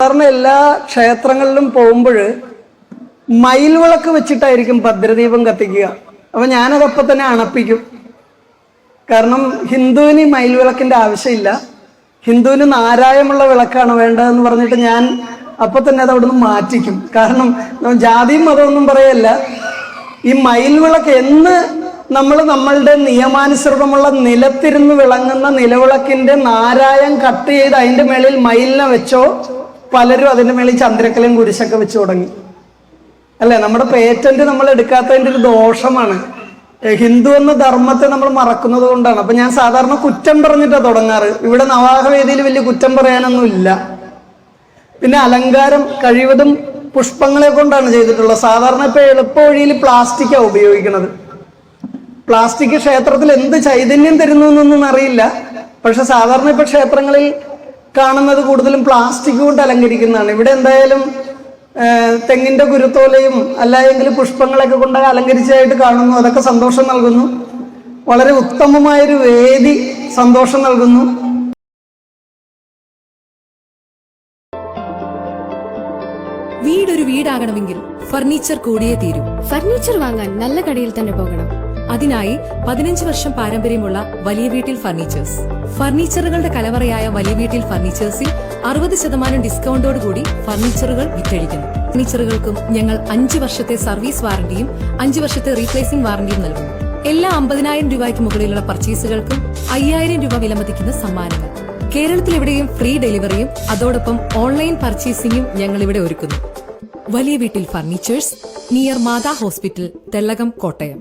സാധാരണ എല്ലാ ക്ഷേത്രങ്ങളിലും പോകുമ്പോൾ മയിൽ വിളക്ക് വെച്ചിട്ടായിരിക്കും ഭദ്രദീപം കത്തിക്കുക. അപ്പം ഞാനതപ്പം തന്നെ അണപ്പിക്കും. കാരണം ഹിന്ദുവിന് മയിൽ വിളക്കിൻ്റെ ആവശ്യമില്ല, ഹിന്ദുവിന് നാരായമുള്ള വിളക്കാണ് വേണ്ടതെന്ന് പറഞ്ഞിട്ട് ഞാൻ അപ്പം തന്നെ അത് അവിടുന്ന് മാറ്റിക്കും. കാരണം ജാതിയും മതമൊന്നും പറയല്ല, ഈ മയിൽ വിളക്ക് എന്ന് നമ്മളുടെ നിയമാനുസൃതമുള്ള നിലത്തിരുന്ന് വിളങ്ങുന്ന നിലവിളക്കിന്റെ നാരായം കട്ട് ചെയ്ത് അതിന്റെ മേളിൽ മയിലിനെ വെച്ചോ, പലരും അതിന്റെ മേളിൽ ചന്ദ്രക്കലയും കുരിശൊക്കെ വെച്ച് തുടങ്ങി. അല്ലെ, നമ്മുടെ പേറ്റന്റ് നമ്മൾ എടുക്കാത്തതിന്റെ ഒരു ദോഷമാണ്. ഹിന്ദു എന്ന ധർമ്മത്തെ നമ്മൾ മറക്കുന്നത് കൊണ്ടാണ്. അപ്പൊ ഞാൻ സാധാരണ കുറ്റം പറഞ്ഞിട്ടാണ് തുടങ്ങാറ്. ഇവിടെ നവാഹവേദിയിൽ വലിയ കുറ്റം പറയാനൊന്നും ഇല്ല. പിന്നെ അലങ്കാരം കഴിവതും പുഷ്പങ്ങളെ കൊണ്ടാണ് ചെയ്തിട്ടുള്ളത്. സാധാരണ ഇപ്പൊ എളുപ്പ വഴിയിൽ പ്ലാസ്റ്റിക്കാണ് ഉപയോഗിക്കുന്നത്. പ്ലാസ്റ്റിക് ക്ഷേത്രത്തിൽ എന്ത് ചൈതന്യം തരുന്നു എന്നൊന്നും അറിയില്ല. പക്ഷെ സാധാരണ ഇപ്പൊ ക്ഷേത്രങ്ങളിൽ കാണുന്നത് കൂടുതലും പ്ലാസ്റ്റിക് കൊണ്ട് അലങ്കരിക്കുന്നതാണ്. ഇവിടെ എന്തായാലും തെങ്ങിന്റെ കുരുത്തോലയും അല്ലായെങ്കിൽ പുഷ്പങ്ങളൊക്കെ കൊണ്ട് അലങ്കരിച്ചതായിട്ട് കാണുന്നു. അതൊക്കെ സന്തോഷം നൽകുന്നു. വളരെ ഉത്തമമായൊരു വേദി സന്തോഷം നൽകുന്നു. വീടൊരു വീടാകണമെങ്കിൽ ഫർണിച്ചർ കൂടിയേ തീരൂ. ഫർണിച്ചർ വാങ്ങാൻ നല്ല കടയിൽ തന്നെ പോകണം. അതിനായി 15 വർഷം പാരമ്പര്യമുള്ള വലിയ വീട്ടിൽ ഫർണിച്ചേഴ്സ്. ഫർണിച്ചറുകളുടെ കലവറയായ വലിയ വീട്ടിൽ ഫർണിച്ചേഴ്സിൽ 60% ഡിസ്കൗണ്ടോടുകൂടി ഫർണിച്ചറുകൾ വിറ്റഴിക്കുന്നു. ഫർണിച്ചറുകൾക്കും ഞങ്ങൾ 5 വർഷത്തെ സർവീസ് വാറന്റിയും 5 വർഷത്തെ റീപ്ലേസിംഗ് വാറന്റിയും നൽകുന്നു. എല്ലാ 50,000 രൂപയ്ക്ക് മുകളിലുള്ള പർച്ചേസുകൾക്കും 5,000 രൂപ വിലമതിക്കുന്ന സമ്മാനങ്ങൾ. കേരളത്തിൽ എവിടെയും ഫ്രീ ഡെലിവറിയും അതോടൊപ്പം ഓൺലൈൻ പർച്ചേസിംഗും ഞങ്ങൾ ഇവിടെ ഒരുക്കുന്നു. വലിയ വീട്ടിൽ ഫർണിച്ചേഴ്സ്, നിയർ മാതാ ഹോസ്പിറ്റൽ, തെള്ളകം, കോട്ടയം.